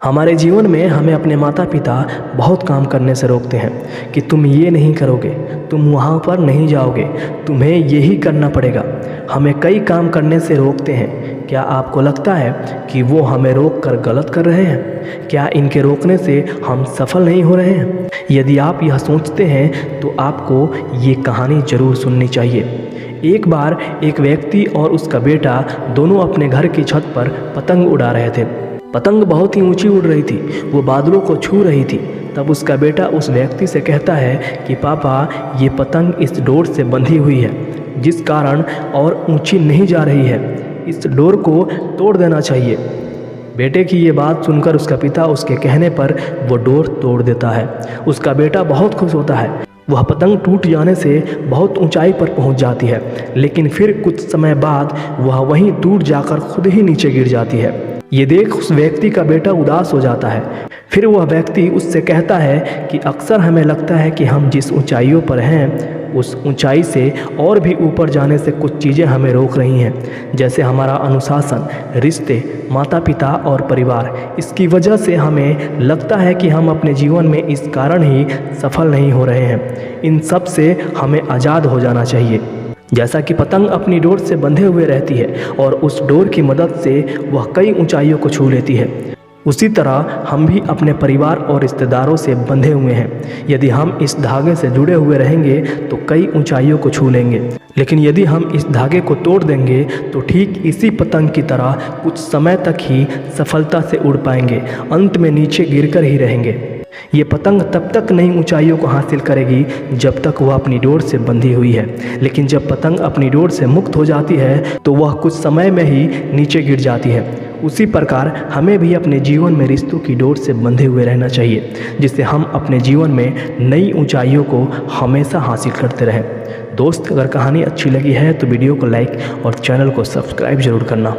हमारे जीवन में हमें अपने माता पिता बहुत काम करने से रोकते हैं कि तुम ये नहीं करोगे, तुम वहाँ पर नहीं जाओगे, तुम्हें यही करना पड़ेगा। हमें कई काम करने से रोकते हैं। क्या आपको लगता है कि वो हमें रोक कर गलत कर रहे हैं? क्या इनके रोकने से हम सफल नहीं हो रहे हैं? यदि आप यह सोचते हैं तो आपको ये कहानी ज़रूर सुननी चाहिए। एक बार एक व्यक्ति और उसका बेटा दोनों अपने घर की छत पर पतंग उड़ा रहे थे। पतंग बहुत ही ऊंची उड़ रही थी, वो बादलों को छू रही थी। तब उसका बेटा उस व्यक्ति से कहता है कि पापा, ये पतंग इस डोर से बंधी हुई है, जिस कारण और ऊंची नहीं जा रही है। इस डोर को तोड़ देना चाहिए। बेटे की ये बात सुनकर उसका पिता उसके कहने पर वो डोर तोड़ देता है। उसका बेटा बहुत खुश होता है। वह पतंग टूट जाने से बहुत ऊंचाई पर पहुंच जाती है, लेकिन फिर कुछ समय बाद वह वहीं टूट जाकर खुद ही नीचे गिर जाती है। ये देख उस व्यक्ति का बेटा उदास हो जाता है। फिर वह व्यक्ति उससे कहता है कि अक्सर हमें लगता है कि हम जिस ऊंचाइयों पर हैं उस ऊंचाई से और भी ऊपर जाने से कुछ चीज़ें हमें रोक रही हैं, जैसे हमारा अनुशासन, रिश्ते, माता पिता और परिवार। इसकी वजह से हमें लगता है कि हम अपने जीवन में इस कारण ही सफल नहीं हो रहे हैं। इन सब से हमें आज़ाद हो जाना चाहिए। जैसा कि पतंग अपनी डोर से बंधे हुए रहती है और उस डोर की मदद से वह कई ऊंचाइयों को छू लेती है, उसी तरह हम भी अपने परिवार और रिश्तेदारों से बंधे हुए हैं। यदि हम इस धागे से जुड़े हुए रहेंगे तो कई ऊंचाइयों को छू लेंगे, लेकिन यदि हम इस धागे को तोड़ देंगे तो ठीक इसी पतंग की तरह कुछ समय तक ही सफलता से उड़ पाएंगे, अंत में नीचे गिरकर ही रहेंगे। ये पतंग तब तक नई ऊंचाइयों को हासिल करेगी जब तक वह अपनी डोर से बंधी हुई है, लेकिन जब पतंग अपनी डोर से मुक्त हो जाती है तो वह कुछ समय में ही नीचे गिर जाती है। उसी प्रकार हमें भी अपने जीवन में रिश्तों की डोर से बंधे हुए रहना चाहिए, जिससे हम अपने जीवन में नई ऊंचाइयों को हमेशा हासिल करते रहें। दोस्त, अगर कहानी अच्छी लगी है तो वीडियो को लाइक और चैनल को सब्सक्राइब जरूर करना।